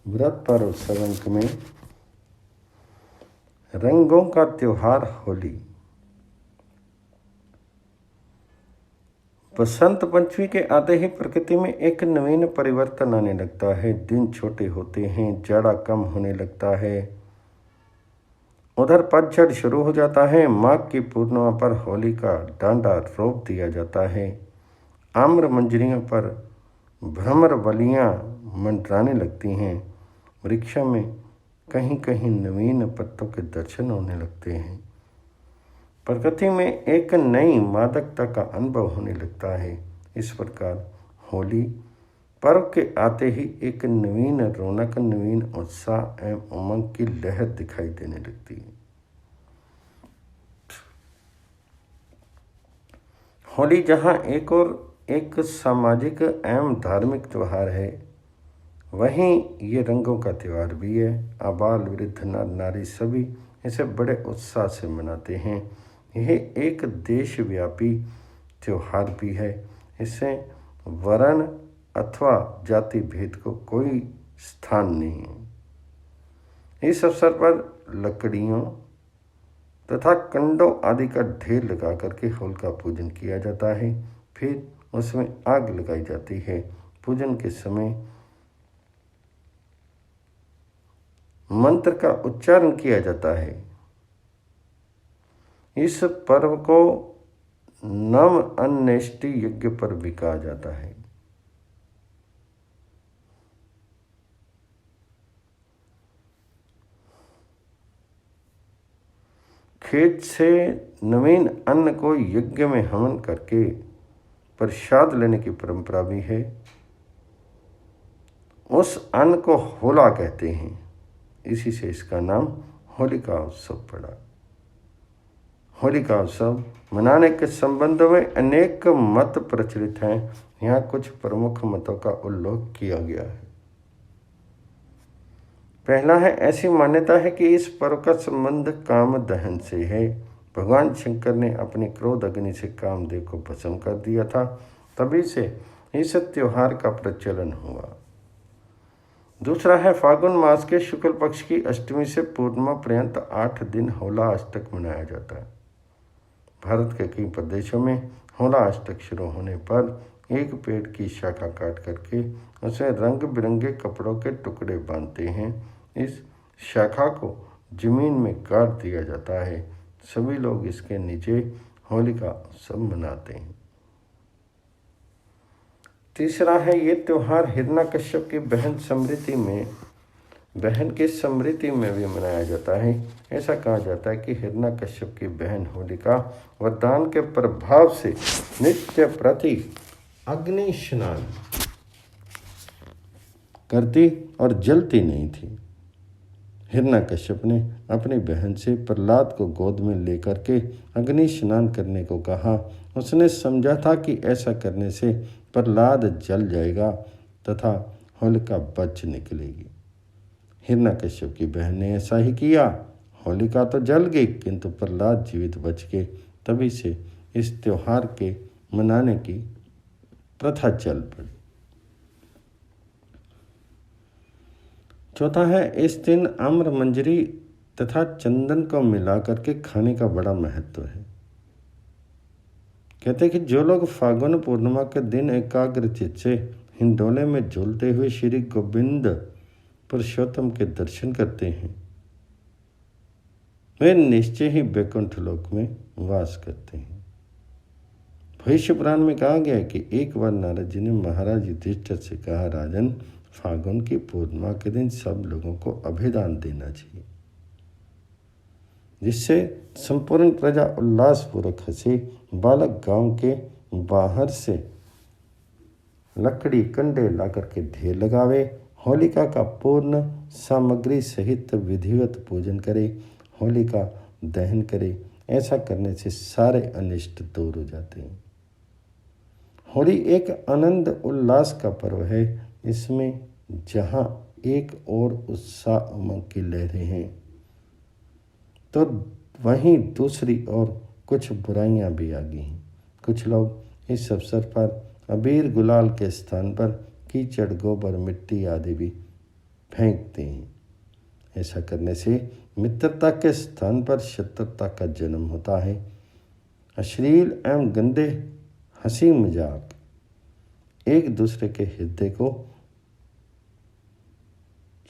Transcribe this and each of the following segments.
व्रत पर्व अंक में रंगों का त्योहार होली। बसंत पंचमी के आते ही प्रकृति में एक नवीन परिवर्तन आने लगता है। दिन छोटे होते हैं, जाड़ा कम होने लगता है। उधर पतझड़ शुरू हो जाता है। माघ की पूर्णिमा पर होली का डांडा रोप दिया जाता है। आम्र मंजरियों पर भ्रमर बलियां मंडराने लगती हैं। वृक्षों में कहीं कहीं नवीन पत्तों के दर्शन होने लगते हैं। प्रकृति में एक नई मादकता का अनुभव होने लगता है। इस प्रकार होली पर्व के आते ही एक नवीन रौनक, नवीन उत्साह एवं उमंग की लहर दिखाई देने लगती है। होली जहाँ एक सामाजिक एवं धार्मिक त्यौहार है, वहीं ये रंगों का त्यौहार भी है। आबाल वृद्ध नर नारी सभी इसे बड़े उत्साह से मनाते हैं। यह एक देशव्यापी त्यौहार भी है। इससे वर्ण अथवा जाति भेद को कोई स्थान नहीं है। इस अवसर पर लकड़ियों तथा कंडों आदि का ढेर लगा करके होलिका पूजन किया जाता है। फिर उसमें आग लगाई जाती है। पूजन के समय मंत्र का उच्चारण किया जाता है। इस पर्व को नव अन्वेष्टि यज्ञ पर भी कहा जाता है। खेत से नवीन अन्न को यज्ञ में हवन करके प्रसाद लेने की परंपरा भी है। उस अन्न को होला कहते हैं। इसी से इसका नाम होलिका उत्सव पड़ा। होलिका उत्सव मनाने के संबंध में अनेक मत प्रचलित हैं। यहाँ कुछ प्रमुख मतों का उल्लेख किया गया है। पहला है, ऐसी मान्यता है कि इस पर्व का संबंध काम दहन से है। भगवान शंकर ने अपनी क्रोध अग्नि से कामदेव को भस्म कर दिया था, तभी से इस त्योहार का प्रचलन हुआ। दूसरा है, फागुन मास के शुक्ल पक्ष की अष्टमी से पूर्णिमा पर्यंत 8 दिन होला अष्टक मनाया जाता है। भारत के कई प्रदेशों में होला अष्टक शुरू होने पर एक पेड़ की शाखा काट करके उसे रंग बिरंगे कपड़ों के टुकड़े बांधते हैं। इस शाखा को जमीन में गाड़ दिया जाता है। सभी लोग इसके नीचे होली का उत्सव मनाते हैं। तीसरा है, ये त्यौहार हिरण्यकश्यप की बहन की स्मृति में भी मनाया जाता है। ऐसा कहा जाता है कि हिरण्यकश्यप की बहन होलिका वरदान के प्रभाव से नित्य प्रति अग्नि स्नान करती और जलती नहीं थी। हिरण्यकश्यप ने अपनी बहन से प्रहलाद को गोद में लेकर के अग्नि स्नान करने को कहा। उसने समझा था कि ऐसा करने से प्रहलाद जल जाएगा तथा होलिका बच निकलेगी। हिरण्यकश्यप की बहन ने ऐसा ही किया। होलिका तो जल गई किंतु प्रहलाद जीवित बच गए। तभी से इस त्योहार के मनाने की प्रथा चल पड़ी। चौथा है, इस दिन आम्र मंजरी तथा चंदन को मिलाकर के खाने का बड़ा महत्व है। कहते हैं कि जो लोग फागुन पूर्णिमा के दिन एकाग्र चित्त से हिंडोले में झूलते हुए श्री गोविंद पुरुषोत्तम के दर्शन करते हैं, वे निश्चय ही वैकुंठ लोक में वास करते हैं। भविष्य पुराण में कहा गया है कि एक बार नारद जी ने महाराज युधिष्ठिर से कहा, राजन, फागुन की पूर्णिमा के दिन सब लोगों को अभिदान देना चाहिए, जिससे संपूर्ण प्रजा उल्लासपूर्वक हंसे। बालक गांव के बाहर से लकड़ी कंडे ला करके ढेर लगावे, होलिका का पूर्ण सामग्री सहित विधिवत पूजन करे, होलिका दहन करे। ऐसा करने से सारे अनिष्ट दूर हो जाते हैं। होली एक आनंद उल्लास का पर्व है। इसमें जहाँ एक और उत्साह उमंग की लहरें हैं, तो वहीं दूसरी ओर कुछ बुराइयां भी आ गई हैं। कुछ लोग इस अवसर पर अबीर गुलाल के स्थान पर कीचड़, गोबर, मिट्टी आदि भी फेंकते हैं। ऐसा करने से मित्रता के स्थान पर शत्रुता का जन्म होता है। अश्लील एवं गंदे हंसी मजाक एक दूसरे के हृदय को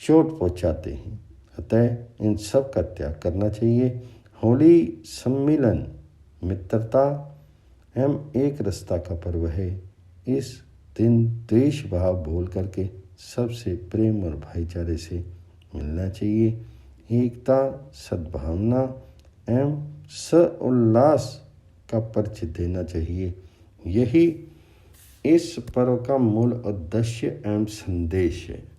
चोट पहुंचाते हैं, अतः इन सब का त्याग करना चाहिए। होली सम्मिलन मित्रता एवं एक रस्ता का पर्व है। इस दिन द्वेष भाव भूल करके सबसे प्रेम और भाईचारे से मिलना चाहिए। एकता, सद्भावना एवं सउल्लास का परिचय देना चाहिए। यही इस पर्व का मूल उद्देश्य एवं संदेश है।